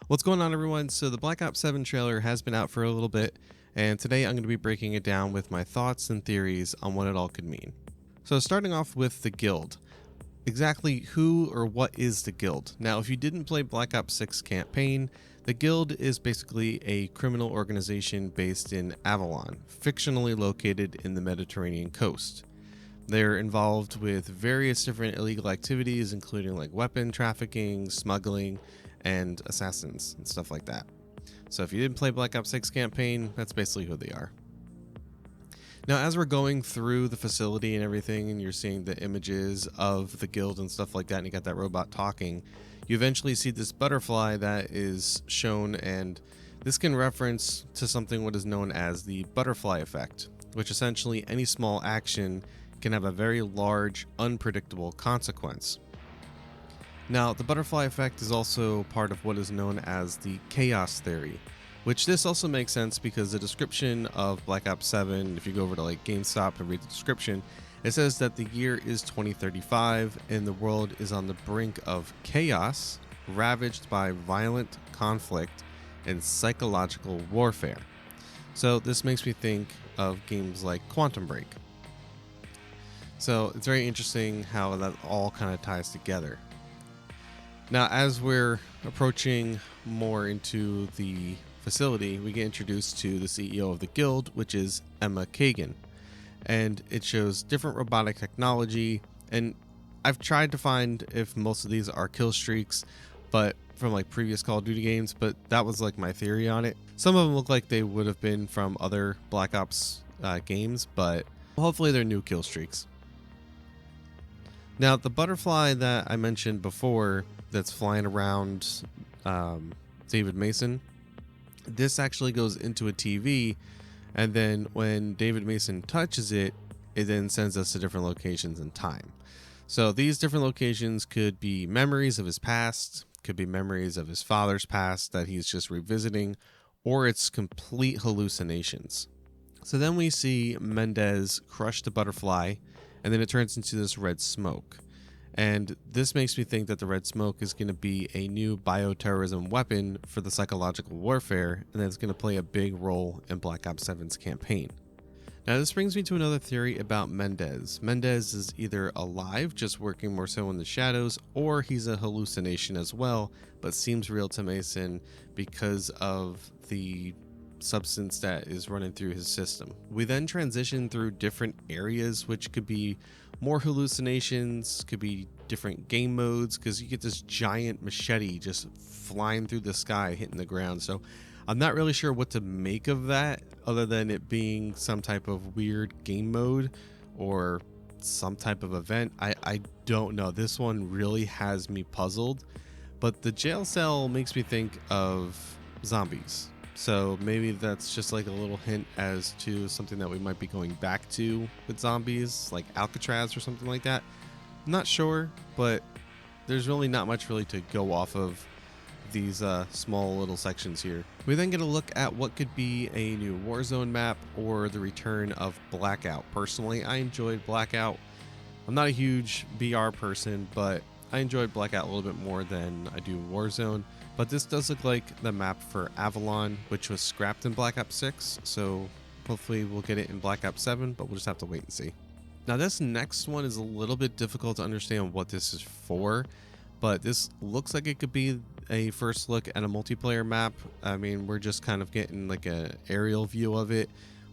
What's going on, everyone? So the Black Ops 7 trailer has been out for a little bit, and today I'm going to be breaking it down with my thoughts and theories on what it all could mean. So starting off with the Guild. Exactly who or what is the Guild? Now, if you didn't play Black Ops 6 campaign, the Guild is basically a criminal organization based in Avalon, fictionally located in the Mediterranean coast. They're involved with various different illegal activities, including like weapon trafficking, smuggling, and assassins and stuff like that. So if you didn't play Black Ops 6 campaign, that's basically who they are. Now, as we're going through the facility and everything, and you're seeing the images of the Guild and stuff like that, and you got that robot talking, you eventually see this butterfly that is shown, and this can reference to something what is known as the butterfly effect, which essentially any small action can have a very large, unpredictable consequence. Now, the butterfly effect is also part of what is known as the chaos theory, which this also makes sense because the description of Black Ops 7, if you go over to like GameStop and read the description, it says that the year is 2035 and the world is on the brink of chaos, ravaged by violent conflict and psychological warfare. So this makes me think of games like Quantum Break. So it's very interesting how that all kind of ties together. Now, as we're approaching more into the facility, we get introduced to the CEO of the Guild, which is Emma Kagan. And it shows different robotic technology. And I've tried to find if most of these are kill streaks, but from like previous Call of Duty games, but that was like my theory on it. Some of them look like they would have been from other Black Ops games, but hopefully they're new kill streaks. Now, the butterfly that I mentioned before that's flying around David Mason, this actually goes into a TV, and then when David Mason touches it, it then sends us to different locations in time. So these different locations could be memories of his past, could be memories of his father's past that he's just revisiting, or it's complete hallucinations. So then we see Mendez crush the butterfly, and then it turns into this red smoke. And this makes me think that the red smoke is going to be a new bioterrorism weapon for the psychological warfare, and that's going to play a big role in Black Ops 7's campaign. Now, this brings me to another theory about Mendez. Mendez is either alive, just working more so in the shadows, or he's a hallucination as well, but seems real to Mason because of the substance that is running through his system. We then transition through different areas, which could be more hallucinations, could be different game modes, because you get this giant machete just flying through the sky, hitting the ground. So I'm not really sure what to make of that, other than it being some type of weird game mode or some type of event. I don't know. This one really has me puzzled, but the jail cell makes me think of zombies. So maybe that's just like a little hint as to something that we might be going back to with zombies, like Alcatraz or something like that. I'm not sure, but there's really not much really to go off of these small little sections here. We then get a look at what could be a new Warzone map or the return of Blackout. Personally, I enjoyed Blackout. I'm not a huge BR person, but I enjoyed Blackout a little bit more than I do Warzone. But this does look like the map for Avalon, which was scrapped in Black Ops 6, so hopefully we'll get it in Black Ops 7, but we'll just have to wait and see. Now, this next one is a little bit difficult to understand what this is for, but this looks like it could be a first look at a multiplayer map. I mean, we're just kind of getting like an aerial view of it,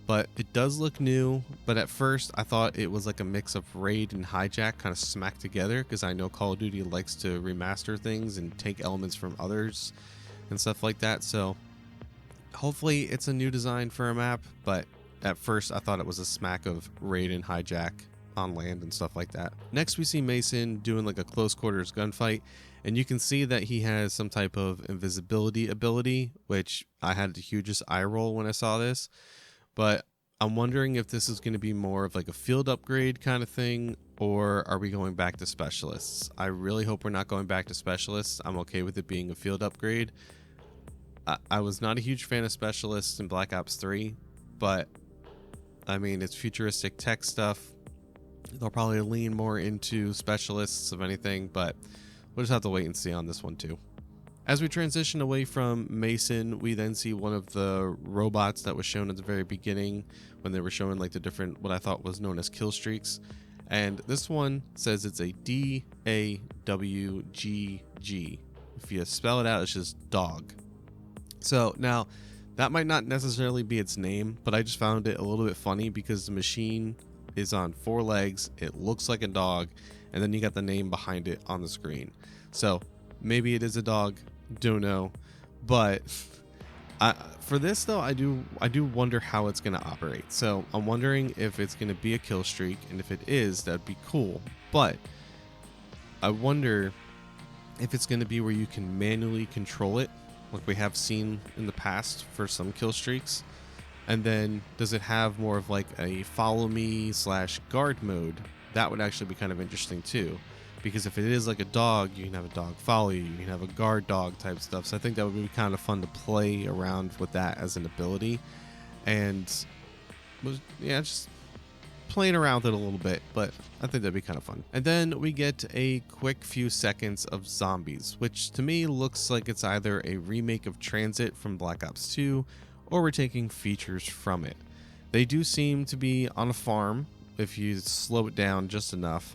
but it does look new. But at first I thought it was like a mix of raid and hijack kind of smacked together, because I know Call of Duty likes to remaster things and take elements from others and stuff like that. So hopefully it's a new design for a map, but at first I thought it was a smack of raid and hijack on land and stuff like that. Next, we see Mason doing like a close quarters gunfight, and you can see that he has some type of invisibility ability, which I had the hugest eye roll when I saw this. But I'm wondering if this is going to be more of like a field upgrade kind of thing, or are we going back to specialists? I really hope we're not going back to specialists. I'm okay with it being a field upgrade. I was not a huge fan of specialists in Black Ops 3, but I mean, it's futuristic tech stuff. They'll probably lean more into specialists of anything, but we'll just have to wait and see on this one too. As we transition away from Mason, we then see one of the robots that was shown at the very beginning when they were showing like the different, what I thought was known as kill streaks. And this one says it's a DAWGG. If you spell it out, it's just dog. So now that might not necessarily be its name, but I just found it a little bit funny because the machine is on 4 legs. It looks like a dog. And then you got the name behind it on the screen. So maybe it is a dog. Don't know. But for this though, I do wonder how it's going to operate. So I'm wondering if it's going to be a kill streak, and if it is, that'd be cool. But I wonder if it's going to be where you can manually control it, like we have seen in the past for some kill streaks. And then does it have more of like a follow me / guard mode? That would actually be kind of interesting too. Because if it is like a dog, you can have a dog follow you. You can have a guard dog type stuff. So I think that would be kind of fun to play around with that as an ability. And yeah, just playing around with it a little bit. But I think that'd be kind of fun. And then we get a quick few seconds of zombies, which to me looks like it's either a remake of Transit from Black Ops 2, or we're taking features from it. They do seem to be on a farm if you slow it down just enough.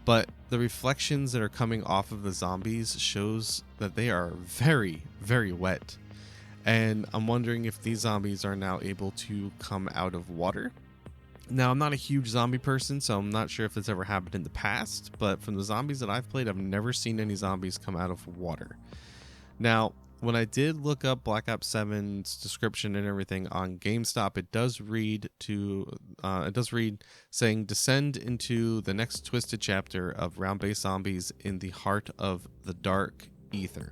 But the reflections that are coming off of the zombies shows that they are very, very wet. And I'm wondering if these zombies are now able to come out of water. Now, I'm not a huge zombie person, so I'm not sure if it's ever happened in the past. But from the zombies that I've played, I've never seen any zombies come out of water. Now, when I did look up Black Ops 7's description and everything on GameStop, it does read saying descend into the next twisted chapter of round-based zombies in the heart of the dark ether.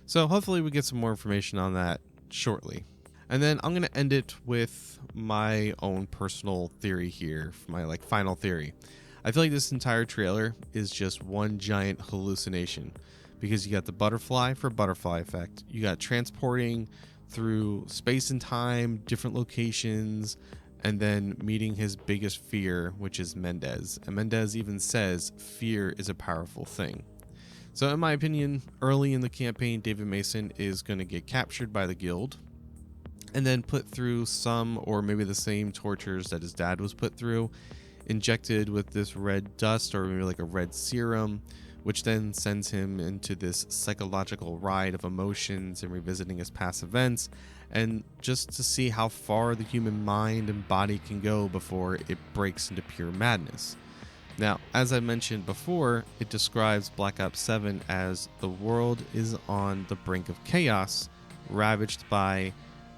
So hopefully we get some more information on that shortly. And then I'm going to end it with my own personal theory here, my final theory. I feel like this entire trailer is just one giant hallucination. Because you got the butterfly for butterfly effect. You got transporting through space and time, different locations, and then meeting his biggest fear, which is Mendez. And Mendez even says fear is a powerful thing. So in my opinion, early in the campaign, David Mason is going to get captured by the guild and then put through some or maybe the same tortures that his dad was put through, injected with this red dust or maybe like a red serum, which then sends him into this psychological ride of emotions and revisiting his past events, and just to see how far the human mind and body can go before it breaks into pure madness. Now, as I mentioned before, it describes Black Ops 7 as the world is on the brink of chaos, ravaged by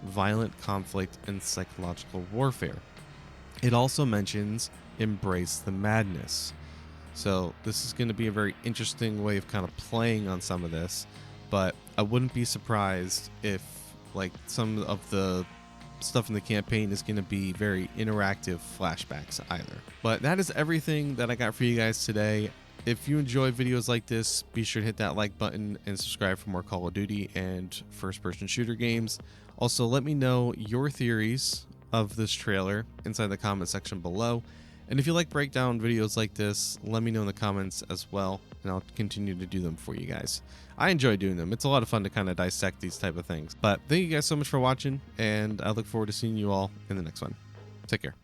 violent conflict and psychological warfare. It also mentions embrace the madness. So this is going to be a very interesting way of kind of playing on some of this, but I wouldn't be surprised if like some of the stuff in the campaign is going to be very interactive flashbacks either. But that is everything that I got for you guys today. If you enjoy videos like this, be sure to hit that like button and subscribe for more Call of Duty and first-person shooter games. Also, let me know your theories of this trailer inside the comment section below. And if you like breakdown videos like this, let me know in the comments as well, and I'll continue to do them for you guys. I enjoy doing them. It's a lot of fun to kind of dissect these type of things. But thank you guys so much for watching, and I look forward to seeing you all in the next one. Take care.